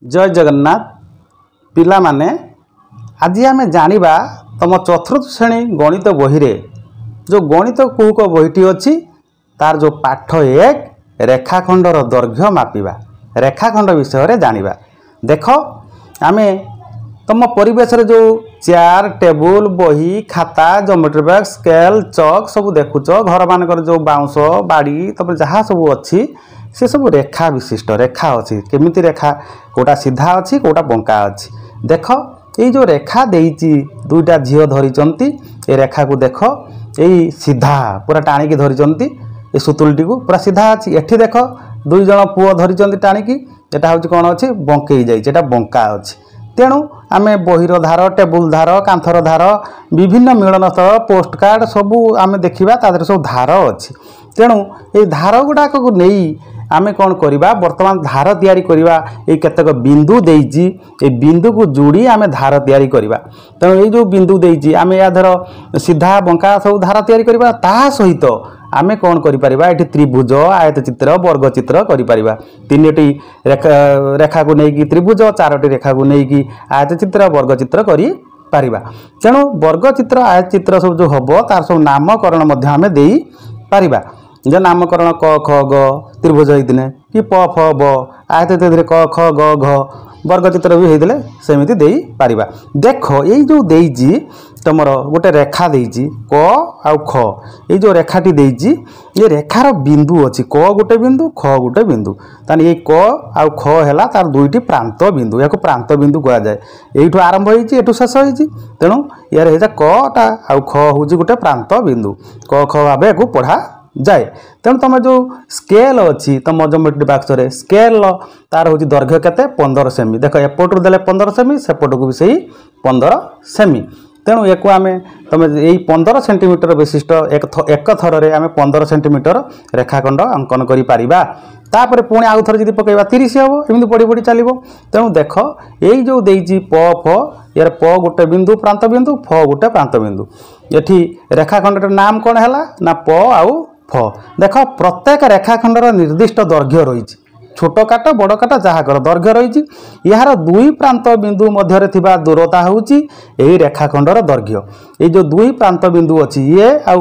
जय जगन्नाथ पिला माने आज आम जानिबा तुम चतुर्थ श्रेणी गणित बही रे जो गणित कुक बहीटी अच्छी तार जो पाठ एक रेखाखंडर दैर्घ्य मापिबा रेखाखंड विषय जानिबा। देख आम तुम परिवेश रे जो चेयर टेबुल बही खाता ज्योमेट्री बॉक्स स्केल चक सब देखुच घर मानकर जो बाउंश बाड़ी तुम जहाँ सब अच्छी से सब रेखा विशिष्ट रेखा अच्छी केमिति रेखा कोटा सीधा अच्छी कोटा बंका अच्छी। देख ये जो रेखा देइची दुईटा झील धरी ए रेखा को देख यही सीधा पूरा टाणिकी धरी ए सुतुलटी को पूरा सीधा अच्छी। एठी देख दुई जन पुओ धरी टाणिकी एटा हूँ कौन अच्छी बंकई जाइए बंका अच्छी। तेणु आम बहीर धार टेबुल धार कांथर धार विभिन्न मिलन स्थल पोस्ट कार्ड सबू आम देखा तादर सब धार अच्छी। तेणु ये धार गुड़ाक को नहीं आमे कौन करिबा वर्तमान धार तैयारी करिबा ए केतक बिंदु देइची ए बिंदु को जोड़ी आमे धार तैयारी करिबा। तेणु ये जो बिंदु देइची आमे या धर सीधा बंका सब धार तैयारी करिबा ता सहित आमे कौन करि परिबा एठी त्रिभुज आयत चित्र वर्ग चित्र करि परिबा। तीनटी रेखा को नेकी त्रिभुज चारोटी रेखा को नेकी आयत चित्र वर्ग चित्र करि परिबा। तेणु वर्ग चित्र आयत चित्र सब जो हबो तार सब नामकरण मध्य आमे देई परिबा। जो नामकरण क ख ग त्रिभुज होते कि प फ ब आयत क ख ग घ वर्ग चित्र भी होते सेमती दे पारिबा। देख ये जो देइची तुमर गोटे रेखा देइची क आउ ख ये जो रेखाटी देइची ये रेखार बिंदु अच्छी क गोटे बिंदु ख गोटे बिंदु ताने ये क आउ ख है तार दुईटी प्रांत बिंदु या प्रांत बिंदु कह जाए यू आरंभ होटू शेष होती। तेणु यार कटा आउ ख हूँ गोटे प्रांत बिंदु क ख भाव या पढ़ा जाए। तेणु तुम जो स्केल अच्छी तुम ज्योमेट्री बॉक्स रे स्केल तार हूँ दैर्घ्य केते 15 सेमी। देख एपटू देले 15 सेमी सेपट को भी सही 15 सेमी। तेणु एक आम तुम यही 15 सेंटीमीटर विशिष्ट एक थर रे आम 15 सेंटीमीटर रेखाखंड अंकन करि पारिबा। तापर पुणी आउ थर जदि पकेबा 30 हम एमती बढ़ी बढ़ी चलो। तेणु देख यही जो देइची प फ यार प गोटे बिंदु प्रांत बिंदु फ गोटे प्रांत बिंदु एठी रेखाखंडर नाम कौन है ना प आउ फ। देख प्रत्येक रेखाखंडर निर्दिष्ट दैर्घ्य रही छोट काट बड़ काट जहाँ कर दैर्घ्य रही यार दुई प्रांत बिंदु मध्य थिबा दूरता होउची एही रेखाखंडर दैर्घ्य। ये जो दुई प्रांत बिंदु अच्छी ये आउ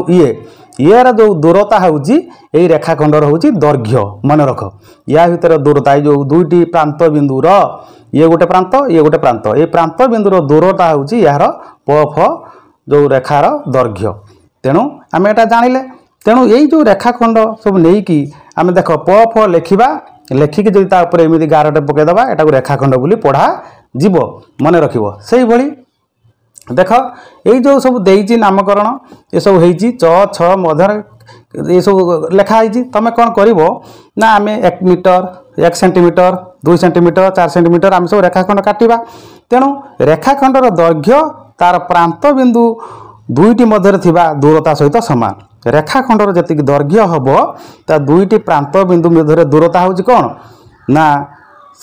यार जो दूरता होउची एही रेखाखंडर होउची दैर्घ्य मन रख। या भीतर दूरता जो दुईटी प्रांत बिंदुर ये गोटे प्रांत ये प्रांत बिंदुर दूरता होउची यार प फ जो रेखार दैर्घ्य। तेणु आम एटा जानिले। तेणु यही जो रेखाखंड सब नहीं कि आम देख प फ लिखा लेखिकी जब तापर एमती गारटे पकईदबा एटा रेखाखंड बोली पढ़ा जीव मन रख से भली। देख यही जो सब देइची नामकरण ये सब होइची च छ मध्य ये सब लिखाई तुम कौन कर ना आम 1 मीटर 1 सेंटीमीटर 2 सेंटीमीटर 4 सेंटीमीटर आम सब रेखाखंड काटिबा। तेणु रेखाखंडर दैर्घ्य तार प्रांत बिंदु दुईटी मध्य थिबा दूरता सहित सामान। रेखाखंडर जी दैर्घ्य हम ता दुईटी प्रांत बिंदु मध्य दूरता हूँ कौन ना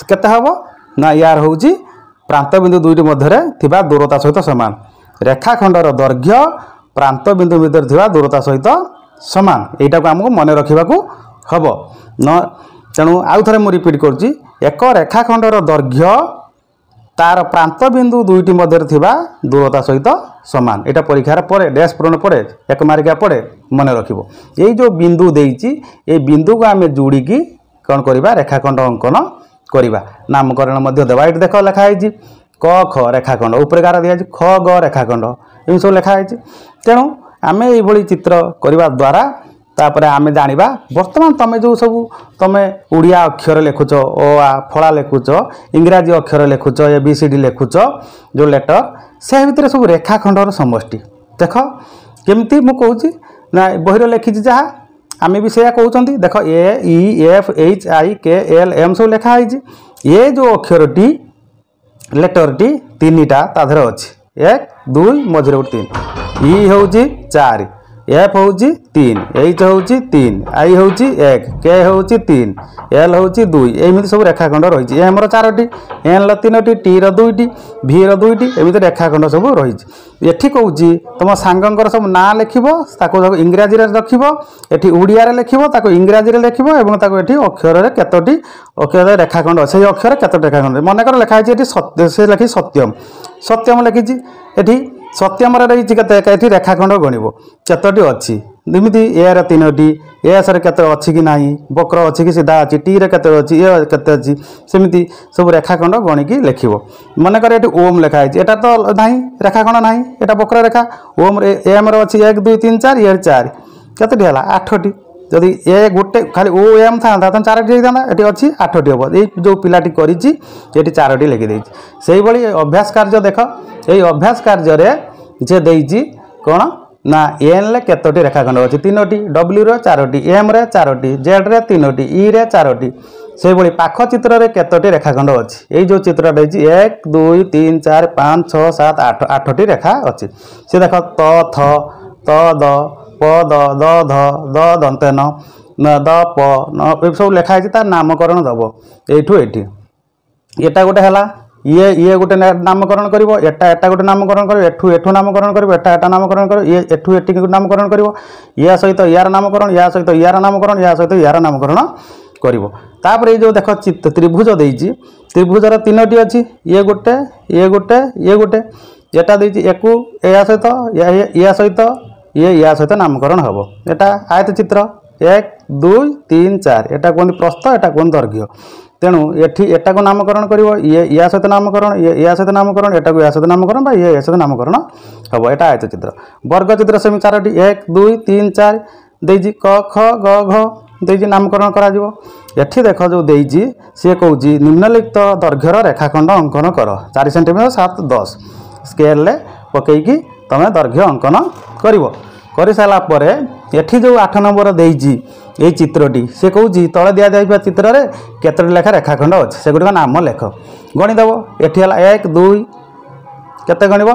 केते हम ना यार हूँ प्रांत बिंदु दुईटी मध्य थिबा दूरता सहित सामान। रेखाखंडर दैर्घ्य प्रांत बिंदु मध्य थिबा दूरता सहित सामान एटा को आमको मन रखा हम न। तेणु आउ थे मुझे रिपीट करुच्ची एक रेखाखंडर दैर्घ्य तार प्रांत बिंदु दुईटी मध्य थिबा दूरता सहित सामान। एटा परीक्षार परे डैश पूरण पड़े 1 मार्किया पड़े मन रख। यही जो बिंदु देइची ये बिंदु को आम जोड़िकी कौन करवा रेखाखंड अंकन करवा। नामकरण मध्य देवा ये देख लिखाई क ख रेखाखंड उपर गार दिखाई ख ग रेखाखंड एम सब लिखाई। तेणु आम ये चित्र करने द्वारा तापर आम जानिबा वर्तमान तुम जो सब तुम उड़िया अक्षर लिखुच ओ आ फला लिखुच इंग्राजी अक्षर लिखुच ABCD लिखुच जो लेटर से भितर सब रेखाखंडर समष्टि। देख केमती मु कहूँ ना बहीर लिखी जहाँ आम भी से कहते देख AEFHIKL सब लिखाई। ये जो अक्षरटी लेटरटी 3टा ताधर अच्छी 1 2 मझे 3 ई हूँ 4 एफ हूँ 3, एच हूँ 3, आई हूँ 1, के हूँ 3, एल हूँ 2, एमती सब रेखाखंड रही। एम रो 4टी, एन रो 3टी, टी रो 2टी, भि रो 2टी, एमती रेखाखंड सब रही। एठी कहूँ तुम सांगंकर सब ना लिखो इंग्राजी रख, एठी उड़िया लिखो इंग्राजी लिखो और अक्षर केतोटी अक्षर रेखाखंड से अक्षर केतोटी रेखाखंड मनकर लिखाई सत्य से लिखी सत्यम सत्यम लिखी एठी सत्यम रही के रेखाखंड गणव केतोटी अच्छी जमीती ए रे 3टी, एस रे केते अच्छी कि नहीं, वक्र अच्छी कि सीधा अच्छी, टी रे केते अच्छी, ए केते अच्छी, सेमती सब रेखाखंड गणिकी लिखिबो। मनकर एठी ओम लिखाई एटा तो नहीं रेखाखंड नहीं, एटा वक्र रेखा। ओम रे एम रे अच्छी 1 2 3 4, ए 4 केतोटी हला 8टी। जदि ए गोटे खाली ओ एम था तो 4टी होता, ये अच्छी 8टी हम। ये जो पिलाटी करी 4टी लिखिदे से भाई अभ्यास कार्य देख। ये अभ्यास कार्य जे देइछि कौन ना एन ले केतोटी रेखाखंड अच्छी 3टी, डब्ल्यू रे 4टी, एम रे 4टी, जेड रे 3टी, ई रे 4टी। से भाई पाख चित्र रे केतोटी रेखाखंड अच्छी ये जो चित्र रही 1 2 3 4 5 6 7 8 8टी रेखा अच्छी। से देख त थ त द प द द ध द दंते न द प न सब लिखाई तार नामकरण दब एठू एठी। एटा गोटे है ये गोटे नामकरण करिवो, एटा गोटे नामकरण करिवो, एठू नामकरण करिवो, एटा नामकरण करिवो, ये एठू एटी नामकरण करिवो, या सहित यार नामकरण, या सहित यार नामकरण, या सहित यार नामकरण करिवो। तापर ये जो देख त्रिभुज देइछि, त्रिभुजर 3टी अच्छी, ये गोटे ये गोटे ये गोटे, एटा देइछि एकु या सहित या सहित ये या सहित नामकरण हम। एटा आयत चित्र 1 2 3 4, एटा कहते प्रस्थ, एटा कहते दैर्घ्य। तेणु एठी एटा को नामकरण करिवो, ये या सहित नामकरण, ये या सहित नामकरण, एटा को या सहित नामकरण बा ये या सहित नामकरण हम। एटा आयत चित्र। वर्ग चित्र सेम 4टी 1 2 3 4 देइछि क ख ग घ देइछि नामकरण करा जिवो। एठी देख जो देइछि से कहूछि निम्नलिखित दैर्घ्यर रेखाखंड अंकन कर 4 सेंटीमीटर 7 10 स्केल ले पकेइकी तमे दैर्घ्य अंकन करिवो। कर सारा पर एठी जो 8 नंबर देइछि ये चित्रटी से कहूँ तले दि जाइबा चित्र रे केतोटी लेखा रेखाखंड अच्छे से गुटिक नाम लेख गणिदेव। एठी हला 1 2 केते गणिब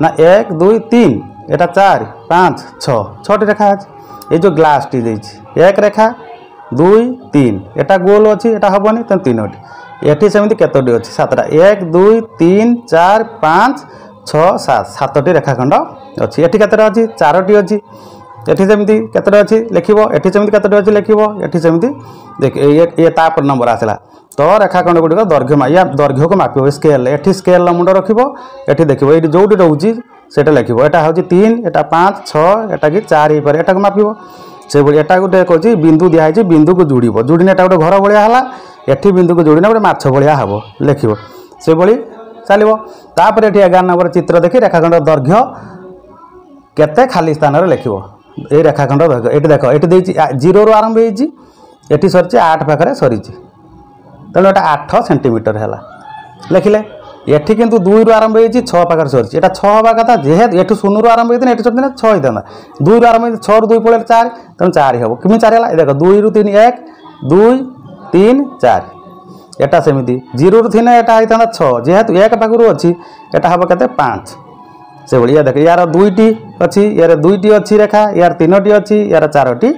ना 1 2 3 एटा 4 5 6 6टी रेखा अच्छे। ये जो ग्लास टी देइछि 1 रेखा 2 3 एटा गोल अच्छी एटा हबनी तो 3टी। एठी सेमती केतोटी अच्छी 7टा 1 2 3 4 5 6 7 7टी रेखाखंड अच्छी। एठी केतोटी अच्छी 4टी अच्छी। एठी सेमती केतोटी अच्छी लिखिबो, एठी सेमती केतोटी अच्छी लिखिबो, एठी सेमती देख ये तापर नंबर आसला तो रेखाखंड गुड़िक दैर्घ्य या दैर्घ्य को मापिबो स्केल। एठी स्केल मुंड रखिबो, एठी देखिबो एठी जोटी रहउची सेटा लिखिबो। एटा होची 3 एटा 5 6 एटा कि 4 ही पर एटा को मापिबो। से बड़ी एटा गुटे कहूची बिंदु दिया है, बिंदु को जोड़िबो, जोड़िने एटा गोटे घर भलिया हला, एठी बिंदु को जोड़िने गोटे माछ भलिया हबो लिखिबो। से बड़ी चलिबो। तापर एठी 11 नंबर चित्र देखि रेखाखंड दैर्घ्य केते खाली स्थान रे लिखिबो। ये रेखाखंड दैर्घ्य एठी देख एठी देइछि 0 रु आरंभ होइछि, एठी सरछि 8 पाखरे सरिछि, तेणु एटा 8 सेंटीमीटर हैला लिखिले। एठी किंतु 2 रु आरंभ होइछि 6 पाखरे सरिछि, एटा 6 हबा कथा जेहे एठी 0 रु आरंभ होइथिने एठी सरथिने 6 होइथांदा। 2 रु आरंभ होइछि 6 रु 2 पळे 4 तेणु 4 हबो। किमि 4 हैला देखो 2 रु 3 1 2 3 4 एटा सेमिति 0 रु थिने एटा होइथांदा 6 जेहेतु 1 पाखरु अछि एटा हबो केते 5। से भाई देख यार 2टी अच्छी, यार 2टी अच्छी रेखा, यार 3टी अच्छी, यार 4टी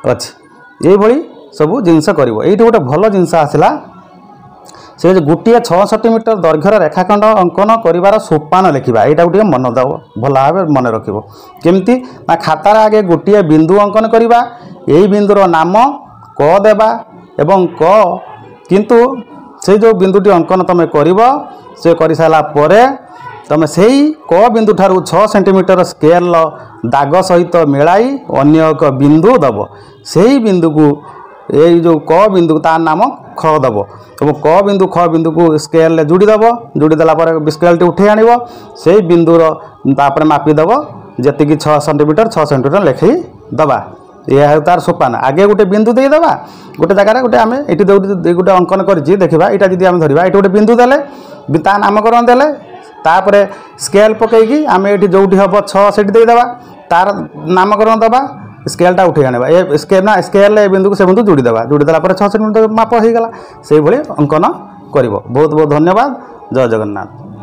अच्छी। ये सब जिनस कर ये गोटे भल जिनस आसला से गोटे 6 सेंटीमीटर दैर्घ्यर रेखाखंड अंकन कर सोपान लिखा। यहाँ गोटे मन दब भल भाव मन रख केमती ना खातार आगे गोटे बिंदु अंकन करवा, यही बिंदुर नाम क देवा एवं क किंतु से जो बिंदुटी अंकन तुम कर से कर सारा तुम से क बिंदु ठारू 6 सेंटीमीटर स्केल दाग सहित मिलाई अन्य एक बिंदु दब, से ही बिंदु को यही जो क बिंदु तार नाम ख दब और क बिंदु ख बिंदु को स्केल जोड़ीदेव। जोड़ीदेला स्केल उठे आण से बिंदुर तापर मापिदेव जी 6 सेंटीमीटर लिखी दबा। यह है तार सोपान। आगे गोटे बिंदु देदेबा गोटे जगार गोटे आम ये गोटे अंकन कर देखा यहाँ जी आम धरवा ये गोटे बिंदु देले ता नामकरण देले तापरे स्केल पकईकी आम ये जो हम 6 सेठी देदेबा तार नामकरण दबा स्केलटा उठे आने ये स्केल बिंदु को से बिंदु जोड़ीदेबा। जोड़ीदेला 6 सेंटीमीटर माप हो गला से अंकन कर। बहुत बहुत धन्यवाद। जय जगन्नाथ।